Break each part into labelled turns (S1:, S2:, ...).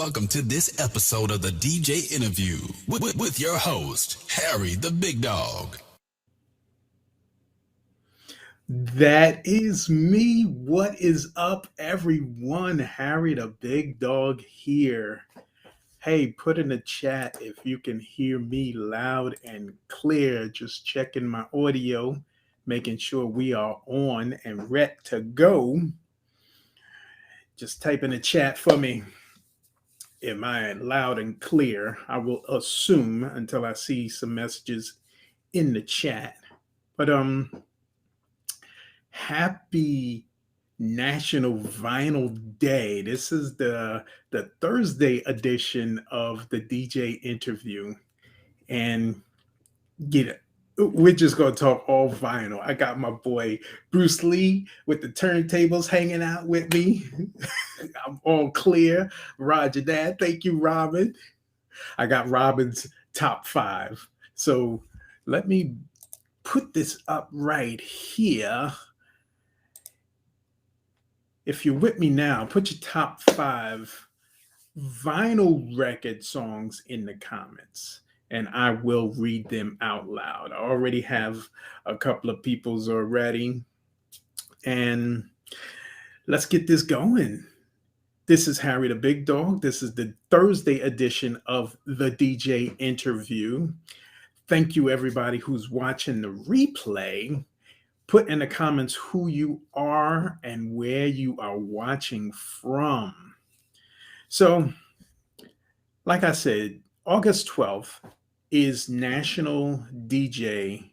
S1: welcome to this episode of the DJ Interview with your host, Harry the Big Dog.
S2: That is me. What is up, everyone? Harry the Big Dog here. Hey, put in the chat if you can hear me loud and clear. Just checking my audio, making sure we are on and ready to go. Just type in the chat for me. Am I loud and clear? I will assume until I see some messages in the chat. But happy National Vinyl Day. This is the Thursday edition of the DJ Interview, and get it. We're just gonna talk all vinyl. I got my boy Bruce Lee with the turntables hanging out with me. I'm all clear. Roger that. Thank you, Robin. I got Robin's top five. So let me put this up right here. If you're with me now, put your top five vinyl record songs in the comments and I will read them out loud. I already have a couple of people's already. And let's get this going. This is Harry the Big Dog. This is the Thursday edition of the DJ Interview. Thank you, everybody who's watching the replay. Put in the comments who you are and where you are watching from. So, like I said, August 12th is National Vinyl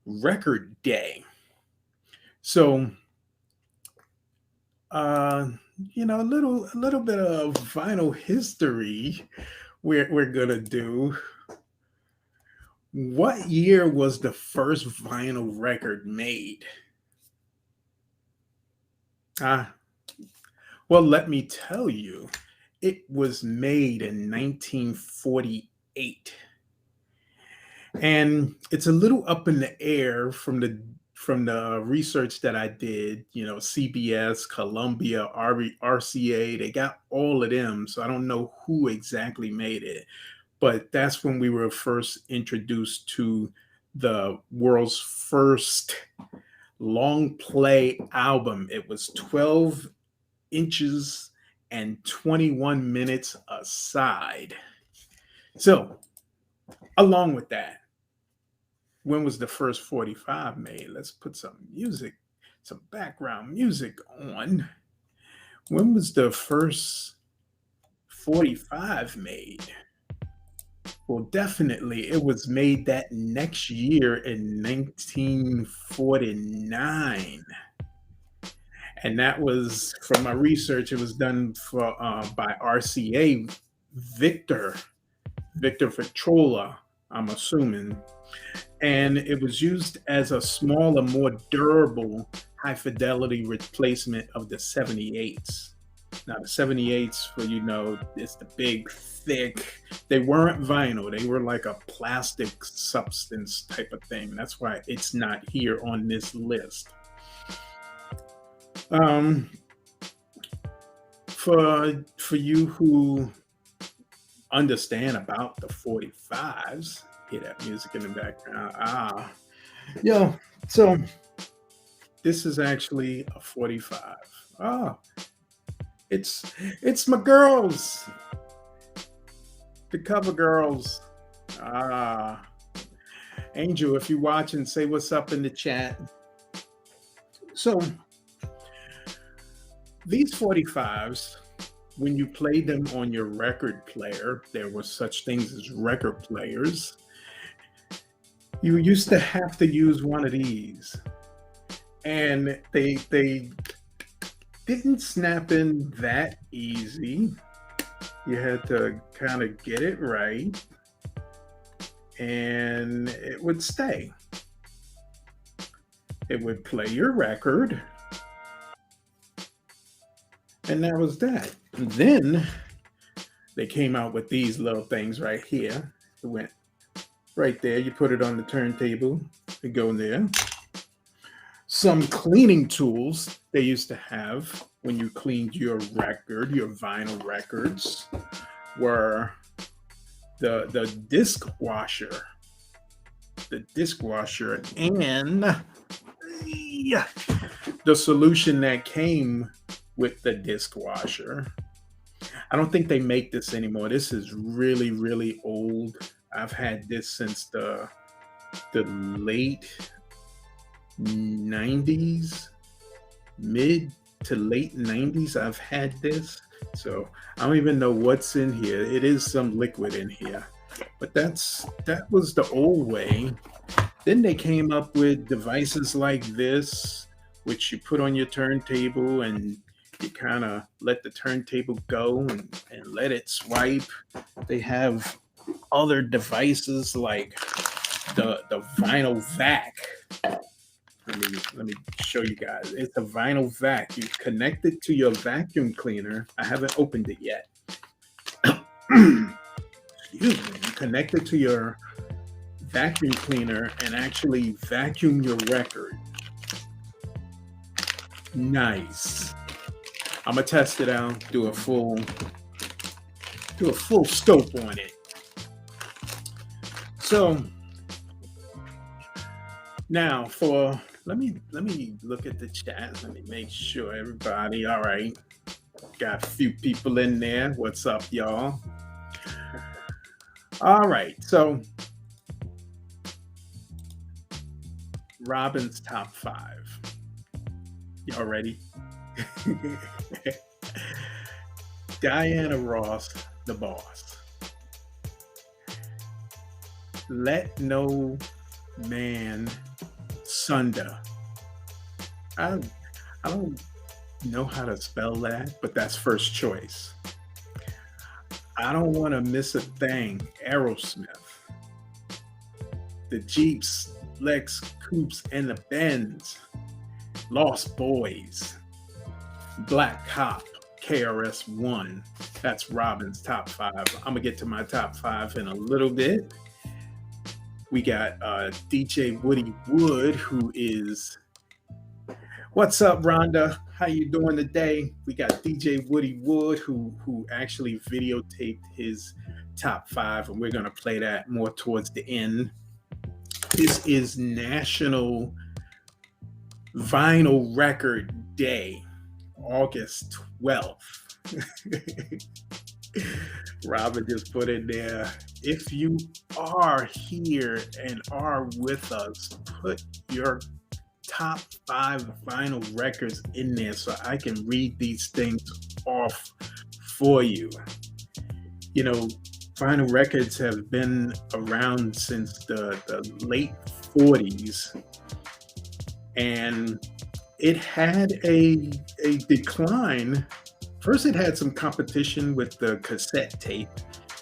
S2: Record Day. So, a little bit of vinyl history we're gonna do. What year was the first vinyl record made? Well, let me tell you, it was made in 1948. And it's a little up in the air from the research that I did, CBS, Columbia, RCA, they got all of them. So I don't know who exactly made it. But that's when we were first introduced to the world's first long play album. It was 12 inches and 21 minutes a side. So, along with that, when was the first 45 made? Let's put some music, some background music on. When was the first 45 made? Well, definitely, it was made that next year in 1949. And that was, from my research, it was done by RCA, Victor Victrola, I'm assuming. And it was used as a smaller, more durable, high-fidelity replacement of the 78s. Now, the 78s, it's the big, thick. They weren't vinyl. They were like a plastic substance type of thing. That's why it's not here on this list. For you who understand about the 45s, hear that music in the background. So this is actually a 45. It's my girls, the cover girls. Angel, if you're watching, say what's up in the chat. So these 45s, when you played them on your record player, there were such things as record players. You used to have to use one of these, and they didn't snap in that easy. You had to kind of get it right, and it would stay. It would play your record, and that was that. And then they came out with these little things right here. It went right there. You put it on the turntable. It go in there. Some cleaning tools they used to have when you cleaned your record, your vinyl records, were the disc washer, and yeah, the solution that came with the disc washer. I don't think they make this anymore. This is really, really old. I've had this since the late 90s, mid to late 90s. I've had this. So I don't even know what's in here. It is some liquid in here. But that was the old way. Then they came up with devices like this, which you put on your turntable and you kind of let the turntable go and let it swipe. They have other devices like the vinyl vac. Let me show you guys. It's a vinyl vac. You connect it to your vacuum cleaner. I haven't opened it yet. Excuse me. You connect it to your vacuum cleaner and actually vacuum your record. Nice. I'm gonna test it out, do a full scope on it. So now let me look at the chat. Let me make sure everybody all right. Got a few people in there. What's up, y'all? All right, so Robin's top 5. Y'all ready? Diana Ross, the boss. Let no man sunder. I don't know how to spell that, but that's first choice. I don't want to miss a thing. Aerosmith. The Jeeps, Lex, Coupes, and the Benz. Lost Boys. Black Cop. KRS-One. That's Robin's top 5. I'm gonna get to my top 5 in a little bit. We got DJ Woody Wood, who is. What's up, Rhonda? How you doing today? We got DJ Woody Wood, who actually videotaped his top 5, and we're gonna play that more towards the end. This is National Vinyl Record Day, August 12th. Robin just put in there, if you are here and are with us, put your top 5 vinyl records in there so I can read these things off for you. You know, vinyl records have been around since the late 40s, and it had a decline. First, it had some competition with the cassette tape.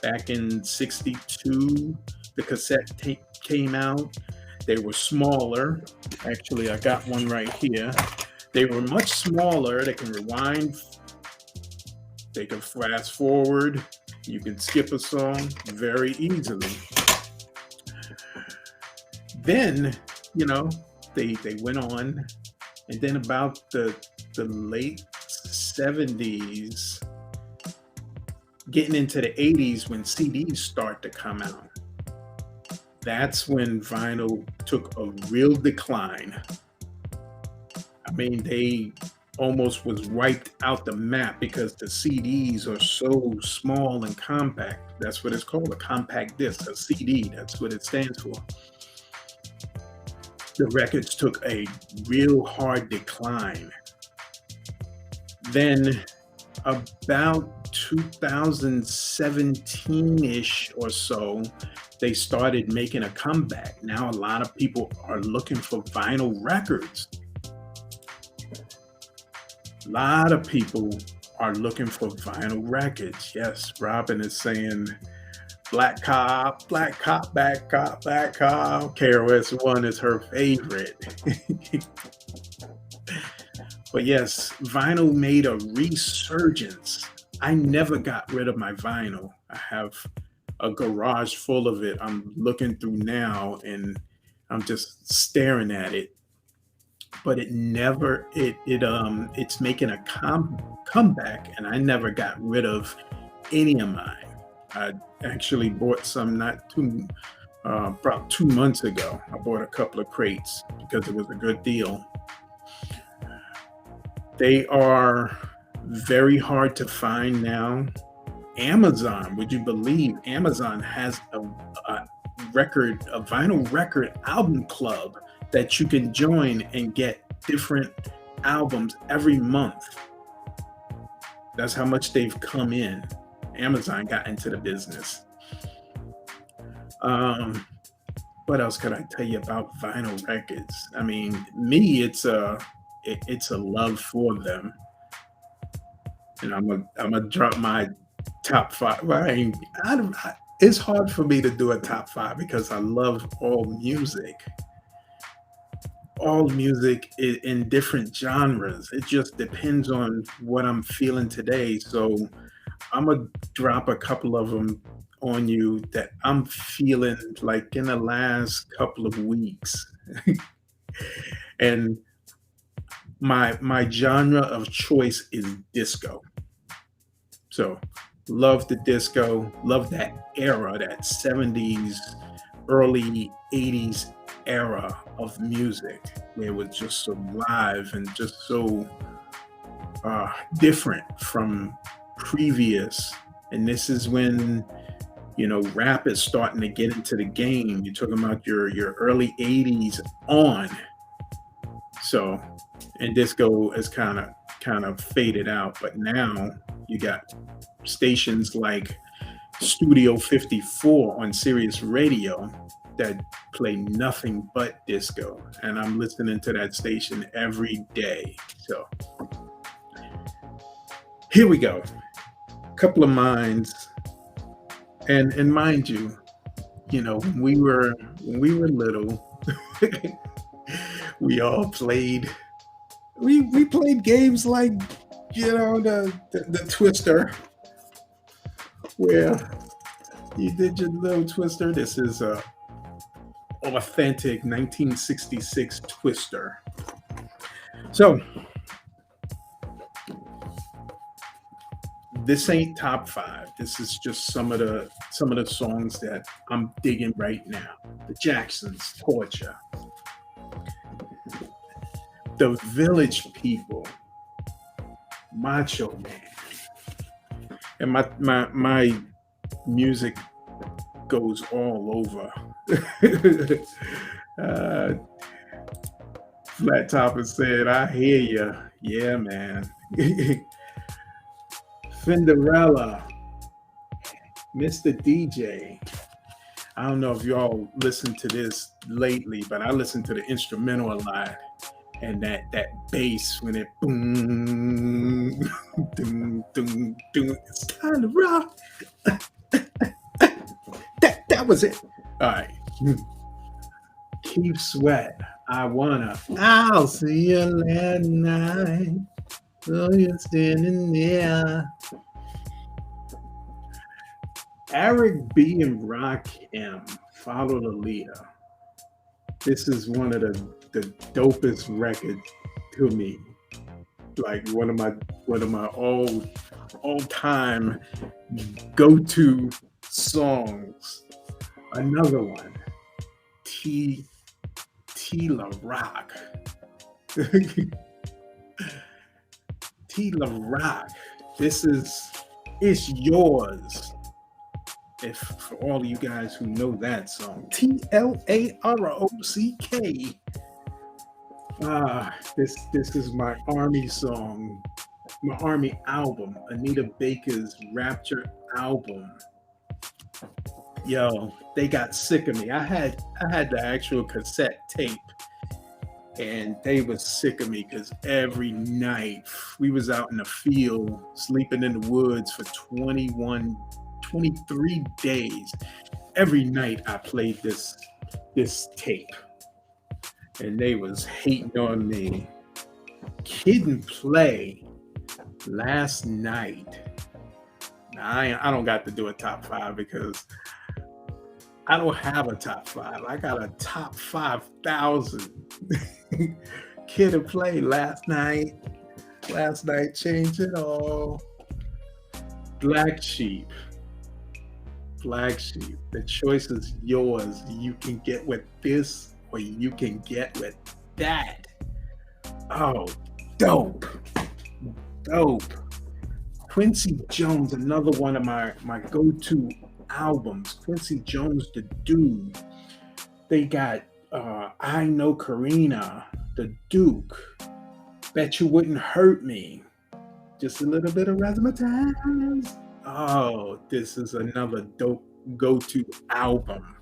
S2: Back in 62, the cassette tape came out. They were smaller. Actually, I got one right here. They were much smaller. They can rewind. They can fast forward. You can skip a song very easily. Then, they went on. And then about the late 70s, getting into the 80s when CDs start to come out, that's when vinyl took a real decline. I mean, they almost was wiped out the map because the CDs are so small and compact. That's what it's called, a compact disc, a CD. That's what it stands for. The records took a real hard decline. Then about 2017-ish or so, they started making a comeback. Now a lot of people are looking for vinyl records. A lot of people are looking for vinyl records. Yes, Robin is saying Black Cop, Black Cop, Black Cop, Black Cop. KRS-One is her favorite. But yes, vinyl made a resurgence. I never got rid of my vinyl. I have a garage full of it. I'm looking through now and I'm just staring at it. but it's making a comeback, and I never got rid of any of mine. I actually bought some not too about 2 months ago. I bought a couple of crates because it was a good deal. They are very hard to find now. Amazon, would you believe Amazon has a vinyl record album club that you can join and get different albums every month. That's how much they've come in. Amazon got into the business. Um, what else could I tell you about vinyl records? I mean, me, it's a love for them, and I'm gonna drop my top five. Well, it's hard for me to do a top five because I love all music in different genres. It just depends on what I'm feeling today. So I'm gonna drop a couple of them on you that I'm feeling like in the last couple of weeks. And my genre of choice is disco. So love the disco, love that era, that 70s, early 80s era of music where it was just so live and just so different from previous. And this is when rap is starting to get into the game. You're talking about your early 80s on. So, and disco is kind of faded out, but now you got stations like Studio 54 on Sirius Radio that play nothing but disco, and I'm listening to that station every day. So here we go. Couple of minds, and mind you, when we were little, we all played. We played games like the Twister, where you did your little Twister. This is a authentic 1966 Twister. So this ain't top five. This is just some of the songs that I'm digging right now. The Jacksons, Torture, the Village People, Macho Man, and my music goes all over. uh, Flat Topper said, "I hear you, yeah, man." Cinderella, Mr. DJ. I don't know if y'all listened to this lately, but I listened to the instrumental a lot, and that bass when it boom, doom, doom, doom. It's time to rock. That was it. All right. Keep Sweat. I'll see you that night. So you're standing there. Eric B and Rock M. Follow the Leader. This is one of the dopest records to me. Like one of my all time go to songs. Another one, T La Rock. T La Rock. It's yours. If for all of you guys who know that song, TLAROCK. This is my army song, my army album, Anita Baker's Rapture album. Yo, they got sick of me. I had the actual cassette tape, and they was sick of me because every night we was out in the field sleeping in the woods for 23 days. Every night I played this tape, and they was hating on me. Kid and Play last night. Now, I don't got to do a top five because I don't have a top five. I got a top 5,000. Kid and Play last night. Last night changed it all. Black Sheep. Black Sheep. The choice is yours. You can get with this or you can get with that. Oh, dope. Dope. Quincy Jones, another one of my go-to albums. Quincy Jones, the dude. They got I Know Karina, the Duke. Bet You Wouldn't Hurt Me. Just a little bit of razzmatazz. Oh, this is another dope go-to album.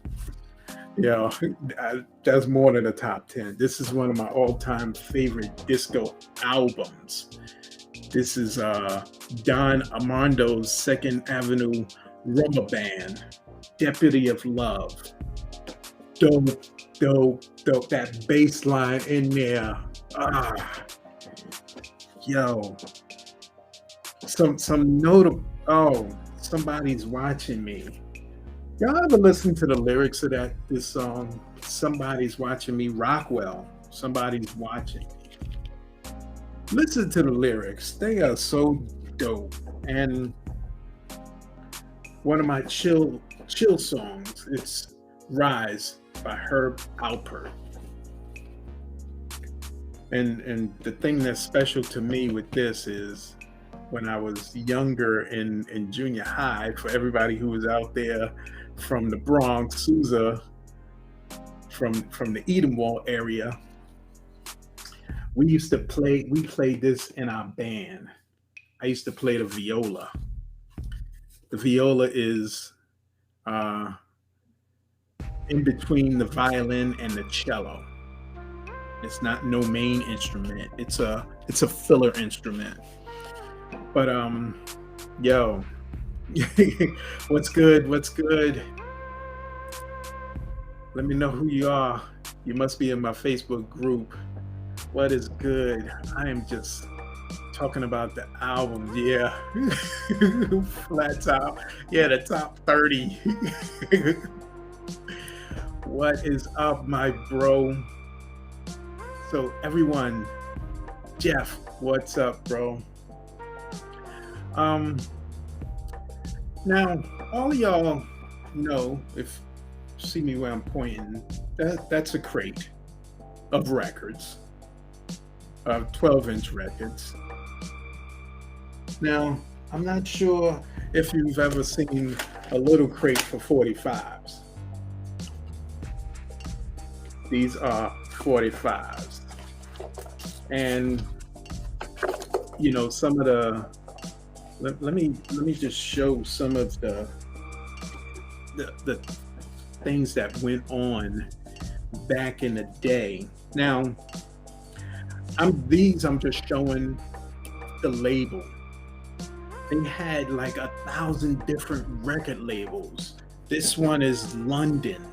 S2: Yeah, that's more than a top 10. This is one of my all-time favorite disco albums. This is Don Armando's Second Avenue Rubber Band, Deputy of Love. Dope, dope, dope. That bass line in there. Yo. Some notable. Oh, Somebody's Watching Me. Y'all ever listen to the lyrics of this song? Somebody's watching me. Rockwell. Somebody's watching me. Listen to the lyrics. They are so dope. And one of my chill songs, it's Rise by Herb Alpert. And the thing that's special to me with this is when I was younger in junior high, for everybody who was out there from the Bronx, Sousa, from the Edenwald area, we played this in our band. I used to play the viola. The viola is in between the violin and the cello. It's not no main instrument. It's a filler instrument. But yo, what's good? What's good? Let me know who you are. You must be in my Facebook group. What is good? I am just talking about the albums. Yeah, flat top. Yeah, the top 30. What is up, my bro? So everyone, Jeff, what's up, bro? Now all of y'all know, if you see me where I'm pointing, that's a crate of records, of 12-inch records. Now I'm not sure if you've ever seen a little crate for 45s. These are 45s. And you know, some of the let me just show some of the things that went on back in the day. Now, I'm just showing the label. They had like 1,000 different record labels. This one is London.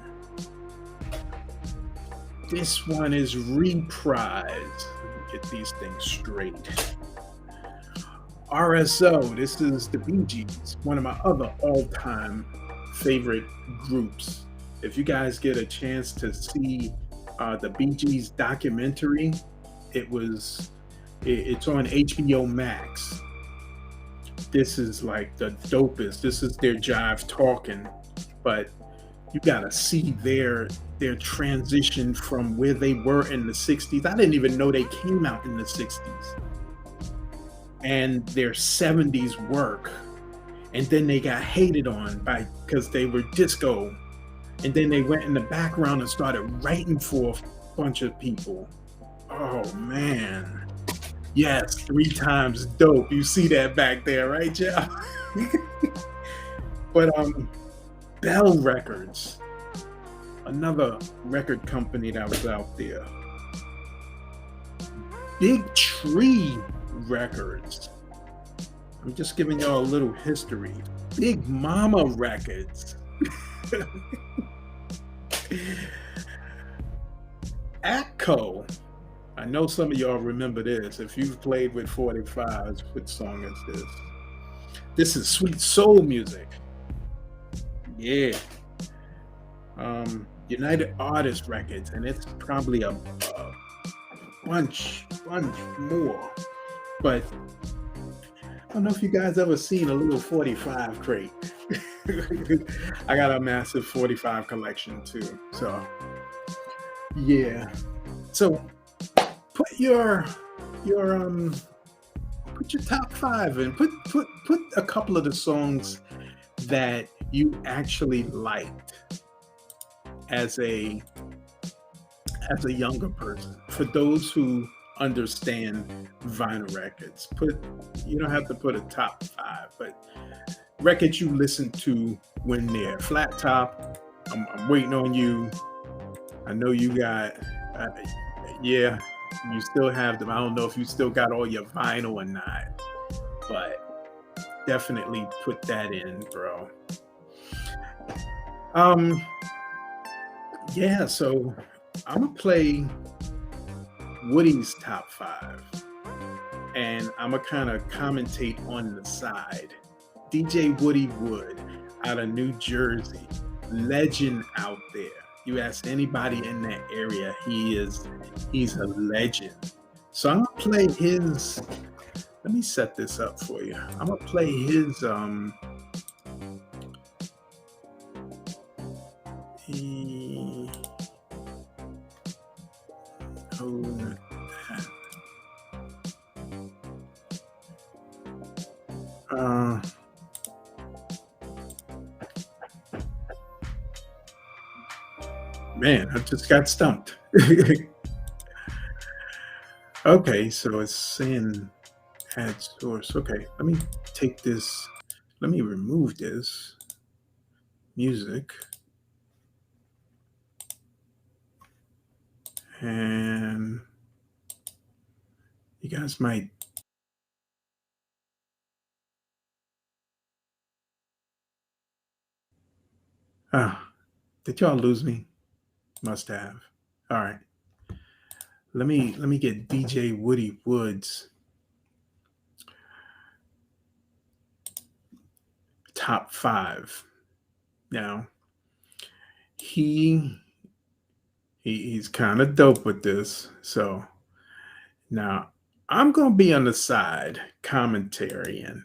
S2: This one is Reprise. Let me get these things straight. RSO, this is the Bee Gees, one of my other all-time favorite groups. If you guys get a chance to see the Bee Gees documentary, it's on HBO Max. This is like the dopest. This is their jive talking, but you gotta see their transition from where they were in the 60s. I didn't even know they came out in the 60s. And their 70s work. And then they got hated on because they were disco. And then they went in the background and started writing for a bunch of people. Oh man. Yes, 3 times dope. You see that back there, right, Jeff? But Bell Records, another record company that was out there. Big Tree Records. I'm just giving y'all a little history. Big Mama Records. Atco. I know some of y'all remember this. If you've played with 45s, what song is this? This is Sweet Soul Music. Yeah. United Artists Records, and it's probably a bunch more. But I don't know if you guys ever seen a little 45 crate. I got a massive 45 collection too. So yeah. So put your put your top five and put a couple of the songs that you actually liked as a younger person. For those who understand vinyl records, you don't have to put a top five, but records you listen to when they're flat top. I'm waiting on you. I know you got, uh, yeah, you still have them. I don't know if you still got all your vinyl or not, but definitely put that in, bro. Um, yeah, so I'm gonna play Woody's top five, and I'm gonna kind of commentate on the side. DJ Woody Wood out of New Jersey, legend out there. You ask anybody in that area, he's a legend. So I'm gonna play his. Let me set this up for you. I'm gonna play his he, oh, man, I just got stumped. Okay, so it's saying add source. Okay, let me take this. Let me remove this music. And you guys might. Did y'all lose me? Must have. All right. Let me get DJ Woody Woods top five. Now he's kind of dope with this. So now I'm gonna be on the side commentarying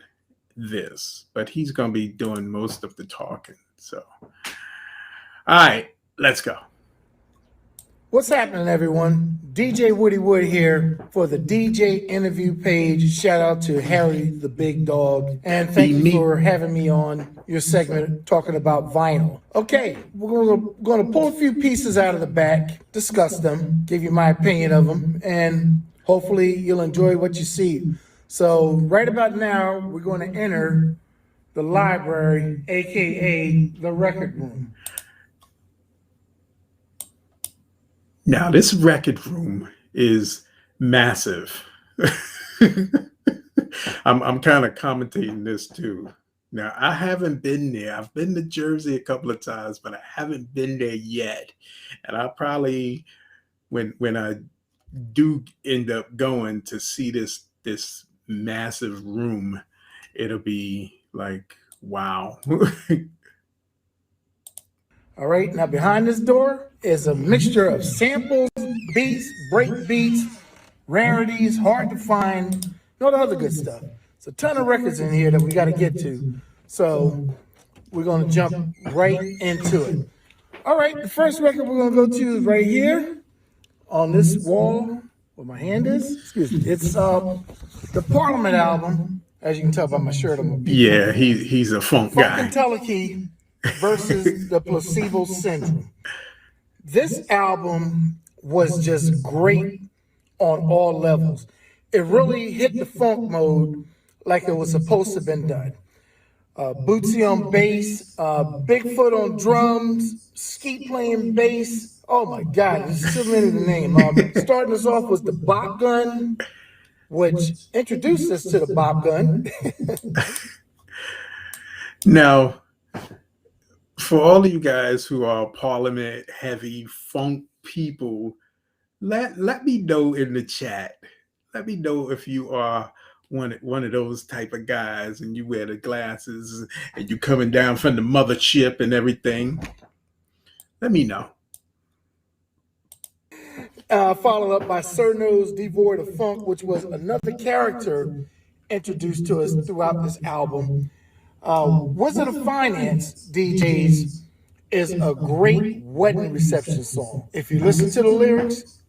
S2: this, but he's gonna be doing most of the talking. So all right, let's go.
S3: What's happening, everyone? DJ Woody Wood here for the DJ interview page. Shout out to Harry the Big Dog. And thank you for having me on your segment talking about vinyl. Okay, we're going to pull a few pieces out of the back, discuss them, give you my opinion of them, and hopefully you'll enjoy what you see. So right about now, we're going to enter the library, aka the record room.
S2: Now, this record room is massive. I'm kind of commentating this too. Now, I haven't been there. I've been to Jersey a couple of times, but I haven't been there yet. And I probably, when I do end up going to see this massive room, it'll be like, wow.
S3: All right, now behind this door is a mixture of samples, beats, break beats, rarities, hard to find, and all the other good stuff. It's a ton of records in here that we got to get to. So we're going to jump right into it. All right, the first record we're going to go to is right here on this wall where my hand is. Excuse me. It's the Parliament album. As you can tell by my shirt, I'm a
S2: yeah, he's a funk guy.
S3: Funkadelic versus the Placebo Syndrome. This album was just great on all levels. It really hit the funk mode like it was supposed to have been done. Bootsy on bass, Bigfoot on drums, Skeet playing bass. Oh my God, there's so many to name. Starting us off was the Bop Gun, which introduced us to the Bop Gun.
S2: Now, for all of you guys who are Parliament heavy funk people, let me know in the chat. Let me know if you are one of those type of guys and you wear the glasses and you coming down from the mothership and everything. Let me know.
S3: followed up by Sir Nose Devoid of Funk, which was another character introduced to us throughout this album. Wizard of Finance, DJs, is a great wedding reception song. If you listen to the lyrics,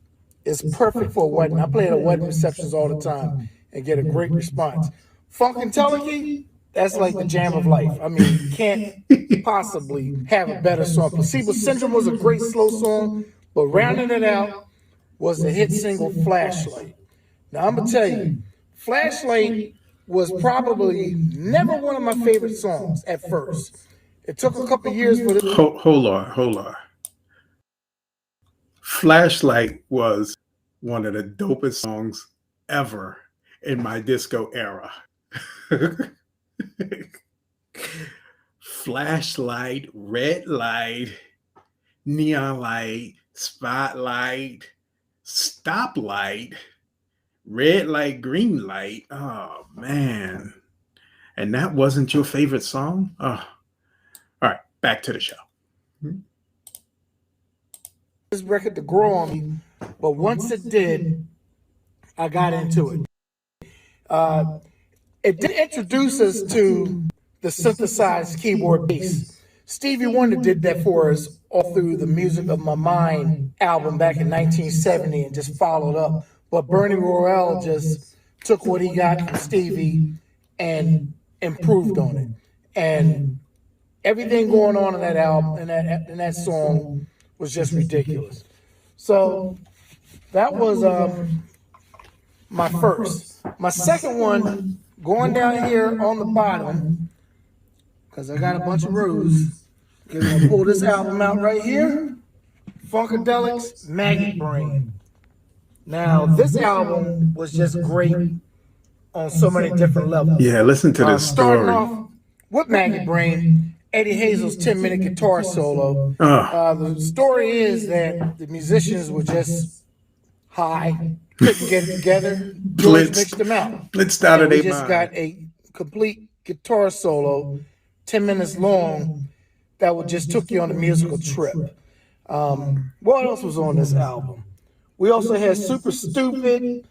S3: it's perfect for a wedding. I play it at wedding receptions all the time and get a great response. Funkadelic, that's like the jam of life. I mean, you can't possibly have a better song. Placebo Syndrome was a great slow song, but rounding it out was the hit single Flashlight. Now, I'm going to tell you, Flashlight was probably never one of my favorite songs at first. It took a couple years for it.
S2: Hold on. Flashlight was one of the dopest songs ever in my disco era. Flashlight, red light, neon light, spotlight, stoplight, red light, green light. Oh, man. And that wasn't your favorite song? Oh. All right, back to the show.
S3: This record to grow on me, but once it did, I got into it. It did introduce us to the synthesized keyboard bass. Stevie Wonder did that for us all through the Music of My Mind album back in 1970 and just followed up. But Bernie Worrell just took what he got from Stevie and improved on it. And everything going on in that album and that song was just ridiculous. So that was my first. My second one, going down here on the bottom, because I got a bunch of rows. I'm going to pull this album out right here. Funkadelic's Maggot Brain. Now, this album was just great on so many different levels.
S2: Yeah, listen to this
S3: Starting
S2: story.
S3: off with Maggot Brain, Eddie Hazel's 10-minute guitar solo. The story is that the musicians were just high, couldn't get it together. George mixed them out.
S2: Blitzed out of
S3: We
S2: their
S3: just
S2: mind.
S3: got a complete guitar solo, 10 minutes long, that would just took you on a musical trip. What else was on this album? We also had Super Stupid,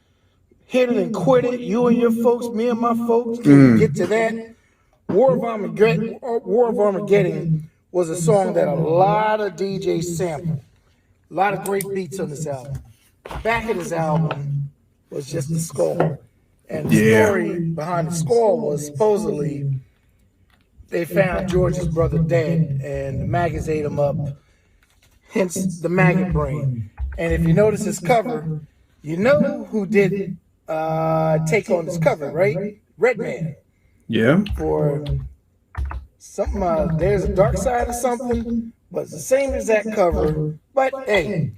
S3: Hit It and Quit It, You and Your Folks, Me and My Folks. Can we get to that? War of Armageddon was a song that a lot of DJs sampled. A lot of great beats on this album. Back of this album was just the score. And the story behind the score was supposedly they found George's brother dead and the maggots ate him up, hence the Maggot Brain. And if you notice his cover, you know who did take on this cover, right? Redman.
S2: Yeah.
S3: For something, there's a dark side of something, but it's the same exact cover. But hey,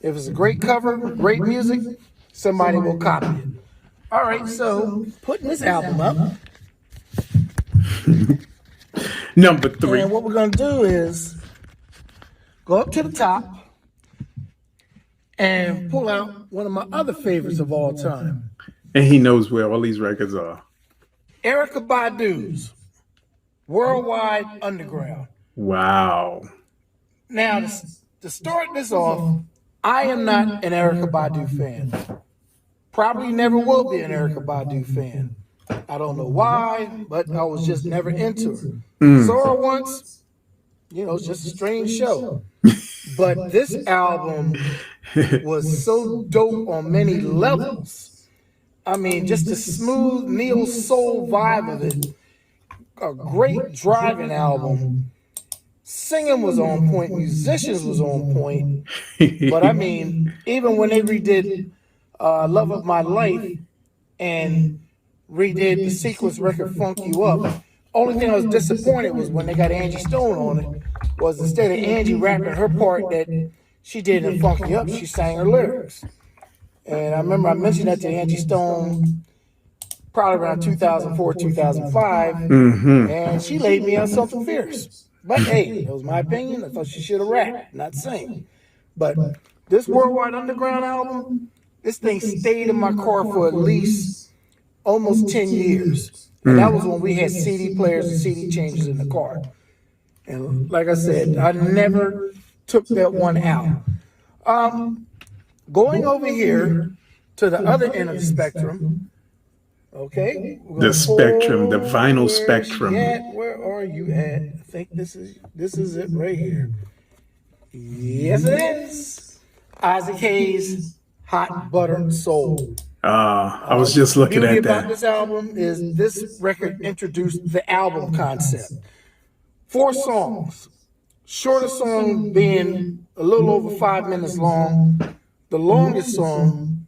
S3: if it's a great cover, great music, somebody will copy it. All right, so putting this album up.
S2: Number 3.
S3: And what we're going to do is go up to the top and pull out one of my other favorites of all time.
S2: And he knows where all these records are.
S3: Erykah Badu's Worldwide Underground.
S2: Wow.
S3: Now, to start this off, I am not an Erykah Badu fan. Probably never will be an Erykah Badu fan. I don't know why, but I was just never into her. Saw her once, it's just a strange show. But this album was so dope on many levels. I mean, just the smooth neo-soul vibe of it. A great driving album. Singing was on point. Musicians was on point. But I mean, even when they redid Love of My Life and redid the sequence record Funk You Up, only thing I was disappointed was when they got Angie Stone on it, was instead of Angie rapping her part that she did in Funk You Up, she sang her lyrics. And I remember I mentioned that to Angie Stone probably around 2004, 2005, and she laid me on something fierce. But hey, that was my opinion. I thought she should have rapped, not sing. But this Worldwide Underground album, this thing stayed in my car for at least almost 10 years. And that was when we had CD players and CD changers in the car. And like I said, I never took that one out. Going over here to the other end of the spectrum. Okay,
S2: The spectrum, the vinyl
S3: where's
S2: spectrum.
S3: she at? Where are you at? I think this is it right here. Yes, it is. Isaac Hayes, Hot Buttered Soul.
S2: I was just looking
S3: Beauty
S2: at
S3: about
S2: that.
S3: this album is this record introduced the album concept. 4 songs, shortest song being a little over 5 minutes long. The longest song,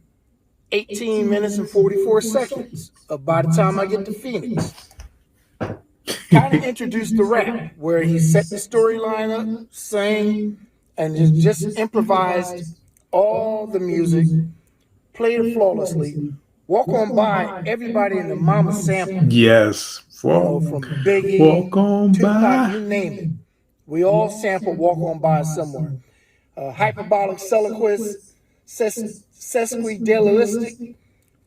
S3: 18 minutes and 44 seconds. By the time I get to Phoenix, kind of introduced the rap, where he set the storyline up, sang, and just improvised all the music, played it flawlessly. Walk On By, everybody in the mama sample,
S2: Yes.
S3: from Biggie,
S2: Walk on
S3: Tupac,
S2: by.
S3: you name it. We all sample Walk On By somewhere. Hyperbolic Soloquist, Sesquidelalistic,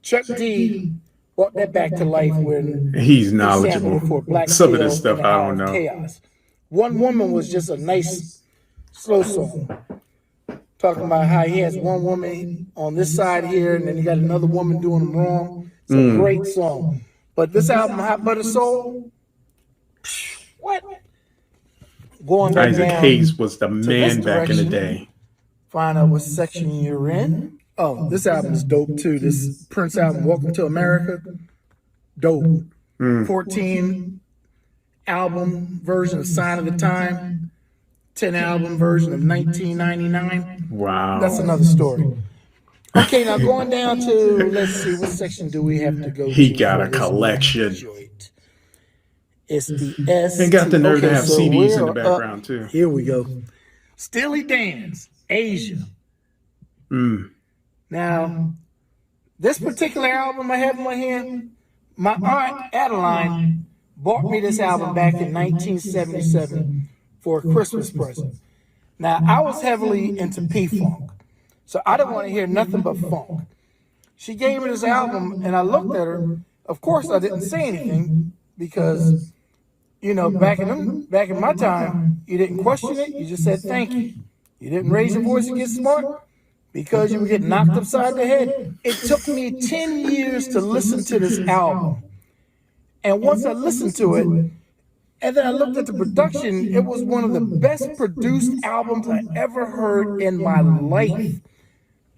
S3: Chuck D brought that back to life when
S2: He's
S3: he sampled
S2: knowledgeable.
S3: it for Black
S2: Some of
S3: Steel
S2: this stuff
S3: in the
S2: I
S3: Hour
S2: don't
S3: of
S2: know.
S3: Chaos. One Woman was just a nice slow song, talking about how he has one woman on this side here, and then you got another woman doing him wrong. It's a great song. But this album, Hot Butter Soul, what? Going back
S2: Isaac
S3: down
S2: Hayes was the
S3: this
S2: man back in the
S3: direction.
S2: day.
S3: Find out what section you're in. Oh, this album is dope too. This Prince album, Welcome to America, dope. 14 album version of Sign of the Time, 10 album version of 1999.
S2: Wow.
S3: That's another story. Okay, now going down to, let's see, what section do we have to go
S2: He
S3: to?
S2: got
S3: for
S2: a
S3: this
S2: collection.
S3: joint? It's the S.
S2: And got the nerve to have CDs in the
S3: we're
S2: background,
S3: up.
S2: too.
S3: Here we go. Steely Dan's Asia. Now, this particular album I have in my hand, my aunt Adeline bought me this album back in 1977 for a Christmas present. Now, I was heavily into P-Funk, so I didn't want to hear nothing but funk. She gave me this album, and I looked at her. Of course, I didn't say anything because, you know, back in my time, you didn't question it. You just said thank you. You didn't raise your voice and get smart because you were getting knocked upside the head. It took me 10 years to listen to this album. And once I listened to it, and then I looked at the production, it was one of the best produced albums I ever heard in my life.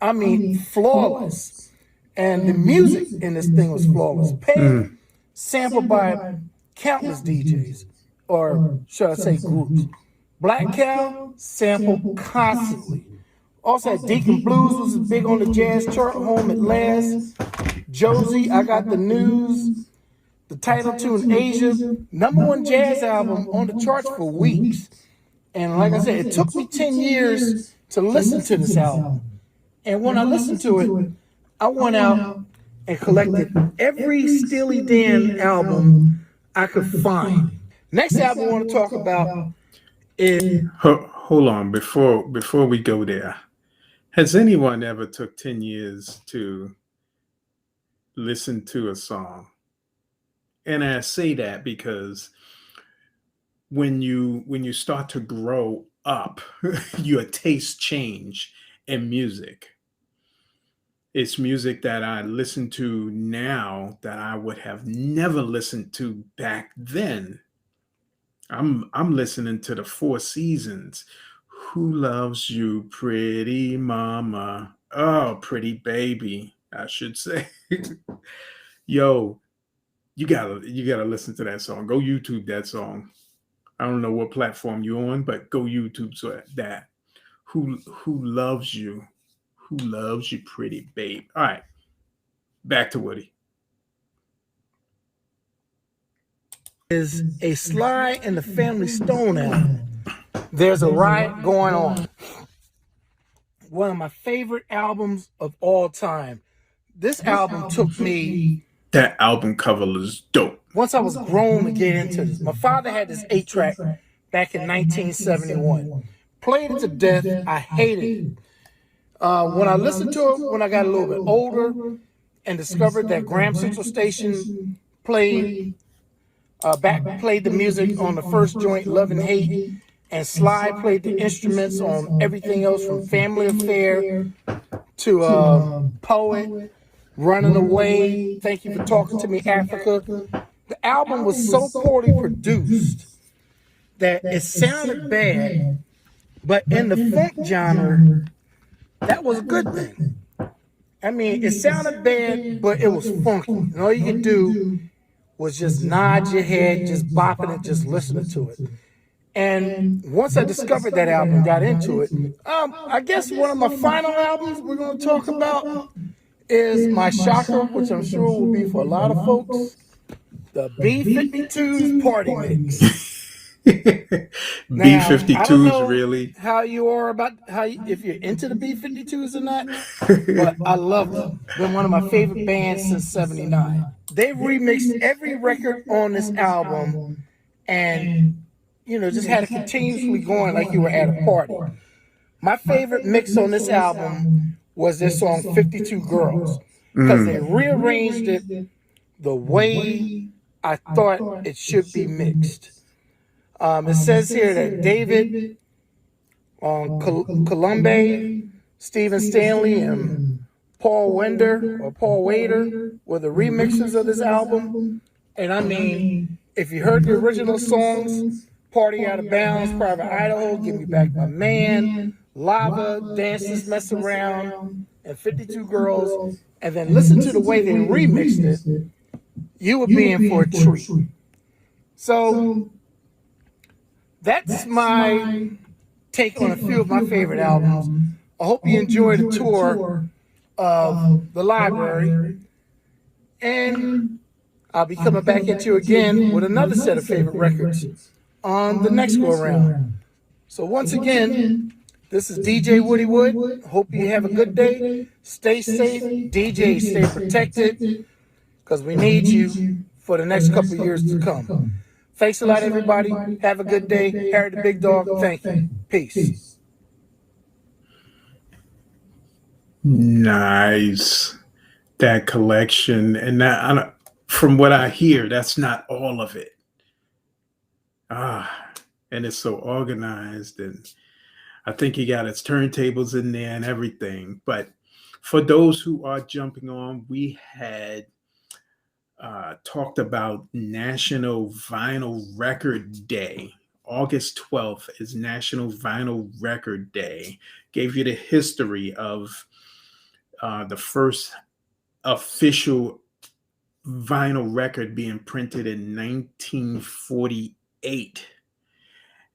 S3: I mean, flawless. And the music in this thing was flawless. Played, sampled by countless DJs, or should I say groups. Black Cow, sampled constantly. Also had Deacon Blues was big on the jazz chart, Home at Last. Josie, I Got the News. The title tune, Asia, #1 jazz album on the charts for weeks. And like I said, it took me 10 years to listen to this album. And when I listened to it, I went out and collected every Steely Dan album I could find. Next album I want to talk about is...
S2: Hold on, before we go there. Has anyone ever took 10 years to listen to a song? And I say that because when you start to grow up, your tastes change in music. It's music that I listen to now that I would have never listened to back then. I'm listening to the Four Seasons. Who Loves You, Pretty Mama? Oh, Pretty Baby, I should say. Yo, you gotta listen to that song. Go YouTube that song. I don't know what platform you're on, but go YouTube that. Who Loves You? Who Loves You, Pretty Babe? All right, back to Woody.
S3: Is a Sly and the Family Stone album. There's a Riot Going On. One of my favorite albums of all time. This album took me...
S2: That album cover is dope.
S3: Once I was grown to get into this. My father had this 8-track back in 1971. Played it to death. I hated it. When I listened to it, when I got a little bit older and discovered that Graham Central Station played the music on the first joint, Love and Hate, and Sly played the instruments on everything else from Family Affair to Poet, Running Away, Thank You for Talking to Me, Africa. The album was so poorly produced that it sounded bad, but in the funk genre, that was a good thing. I mean, it sounded bad, but it was funky. And all you could do was just nod your head, just bopping it, just listening to it. And once I discovered that album, got into it, I guess one of my final albums we're going to talk about is my shocker, which I'm sure will be for a lot of folks, the B-52's Party Mix. Now, I don't
S2: B-52s,
S3: know
S2: really?
S3: how you are about if you're into the B-52s or not, but I love them. Been one of my favorite bands since '79. They've remixed every record on this album, and just had it continuously going like you were at a party. My favorite mix on this album was their song 52 Girls, because they rearranged it the way I thought it should be mixed. It says here that David Columbe, Stephen Stanley, and Paul Wader were the remixers of this album. And I mean, if you heard the original songs, Party Out of Bounds, Private Idaho, Give Me Back My Man, Lava, Dances Mess Around, and 52 Girls, and then listen to the way they remixed it, you would be in for a treat. So that's my take on a few of my favorite albums. I hope you enjoyed the tour of the library, and I'll be coming back at you again with another set of favorite records on the next go around. So once again, this is DJ Woody Wood. Hope you have a good day. Stay safe. DJ, stay protected, because we need you for the next couple of years to come. Thanks a lot, everybody. Have a good day. Harry the Big Dog, thank you. Peace.
S2: Nice. That collection. And that, from what I hear, that's not all of it. And it's so organized. And I think he got his turntables in there and everything. But for those who are jumping on, we had talked about National Vinyl Record Day. August 12th is National Vinyl Record Day. Gave you the history of the first official vinyl record being printed in 1948.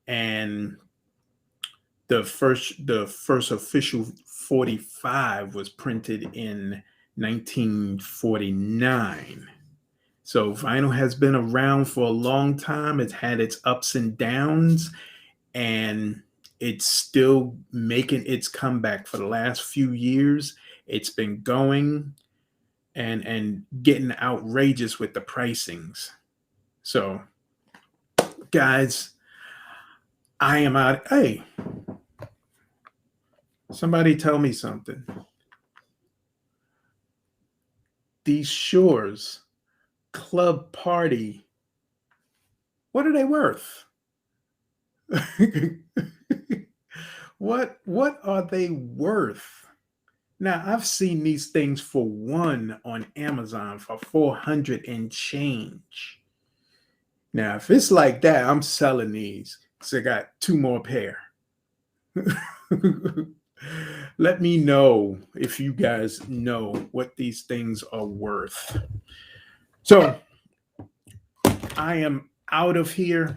S2: And the first official 45 was printed in 1949. So vinyl has been around for a long time. It's had its ups and downs, and it's still making its comeback. For the last few years, it's been going and getting outrageous with the pricings. So, guys, I am out. Hey, somebody tell me something. These Shores Club Party, what are they worth? What are they worth? Now, I've seen these things for one on Amazon for $400 and change. Now, if it's like that, I'm selling these. So I got 2 more pair. Let me know if you guys know what these things are worth. So I am out of here.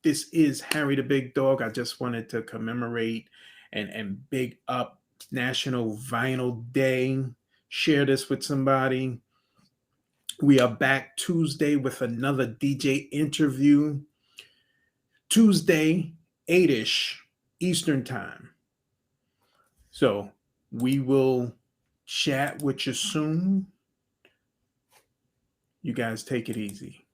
S2: This is Harry the Big Dog. I just wanted to commemorate and big up National Vinyl Day. Share this with somebody. We are back Tuesday with another DJ interview. Tuesday, 8-ish Eastern Time. So we will chat with you soon. You guys take it easy.